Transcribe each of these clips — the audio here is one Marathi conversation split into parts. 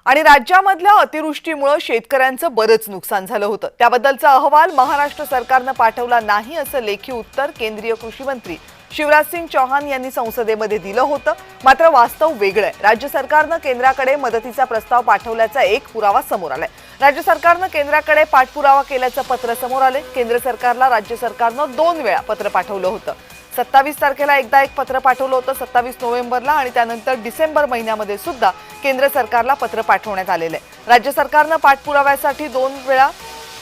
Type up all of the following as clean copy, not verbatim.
आणि राज्यामधल्या अतिवृष्टीमुळे शेतकऱ्यांचं बरंच नुकसान झालं होतं। त्याबद्दलचा अहवाल महाराष्ट्र सरकारने पाठवला नाही असं लेखी उत्तर केंद्रीय कृषी मंत्री शिवराज सिंग चौहान यांनी संसदेमध्ये दिलं होतं। मात्र वास्तव वेगळं आहे। राज्य सरकारने केंद्राकडे मदतीचा प्रस्ताव पाठवल्याचा एक पुरावा समोर आलाय। राज्य सरकारने केंद्राकडे पाठपुरावा केल्याचं पत्र समोर आले। केंद्र सरकारला राज्य सरकारने 2 वेळा पत्र पाठवलं होतं। 27 तारखेला एकदा एक पत्र पाठवलं होतं 27 नोव्हेंबरला आणि त्यानंतर डिसेंबर महिन्यामध्ये सुद्धा केंद्र सरकारला पत्र पाठवण्यात आलेलं आहे। राज्य सरकारने पाठपुराव्यासाठी 2 वेळा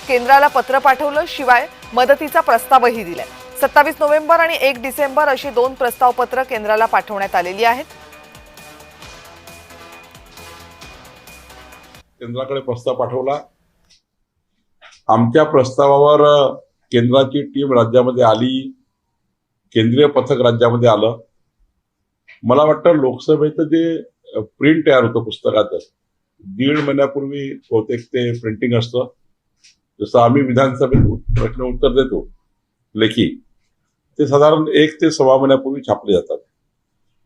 केंद्राला पत्र पाठवलं, शिवाय मदतीचा प्रस्तावही दिलाय। 27 नोव्हेंबर आणि 1 डिसेंबर अशी 2 प्रस्तावपत्र केंद्राला पाठवण्यात आलेली आहेत। केंद्राकडे प्रस्ताव पाठवला। आमच्या प्रस्तावावर केंद्राची टीम राज्यामध्ये आली, केंद्रीय पथक राज्यामध्ये आलं। मला वाटतं लोकसभेचं जे प्रिंट तयार होतं पुस्तकाचं 1.5 महिन्यापूर्वी बहुतेक ते प्रिंटिंग असतं। जसं आम्ही विधानसभेत प्रश्न उत्तर देतो लेखी, ते साधारण 1 ते 1.25 महिन्यापूर्वी छापले जातात।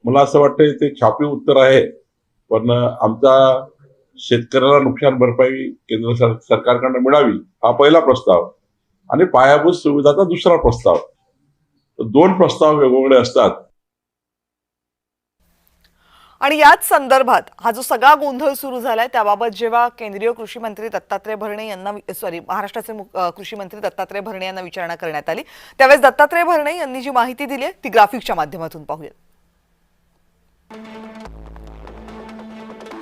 मला असं वाटतं ते छापीव उत्तर आहे, पण आमचा शेतकऱ्याला नुकसान भरपाई केंद्र सरकारकडून मिळावी हा पहिला प्रस्ताव आणि पायाभूत सुविधाचा दुसरा प्रस्ताव। 2 प्रस्ताव वेगवेगळे असतात। आणि याच संदर्भात हा जो सगळा गोंधळ सुरू झालाय त्याबाबत जेव्हा केंद्रीय कृषी मंत्री दत्तात्रय भरणे यांना महाराष्ट्राचे कृषी मंत्री दत्तात्रय भरणे यांना विचारणा करण्यात आली, त्यावेळेस दत्तात्रय भरणे यांनी जी माहिती दिली ती ग्राफिकच्या माध्यमातून पाहूया।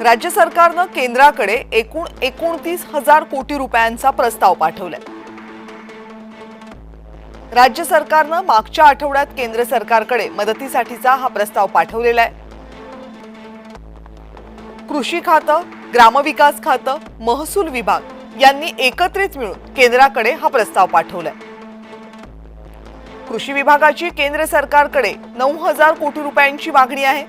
राज्य सरकारने केंद्राकडे एकूण 29,000 कोटी रुपयांचा प्रस्ताव पाठवलाय। राज्य सरकारने मागच्या आठवड्यात केंद्र सरकारकडे मदतीसाठीचा हा प्रस्ताव पाठवलेला आहे। कृषी खातं, ग्रामविकास खातं, महसूल विभाग यांनी एकत्रित मिळून केंद्राकडे हा प्रस्ताव पाठवलाय। कृषी विभागाची केंद्र सरकारकडे 9,000 कोटी रुपयांची मागणी आहे।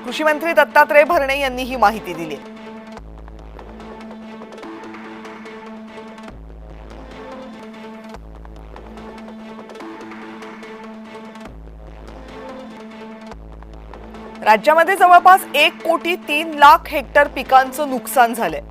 कृषी मंत्री दत्तात्रय भरणे यांनी ही माहिती दिली। राज्यामध्ये जवळपास 1,03,00,000 हेक्टर पिकांचं नुकसान झालंय।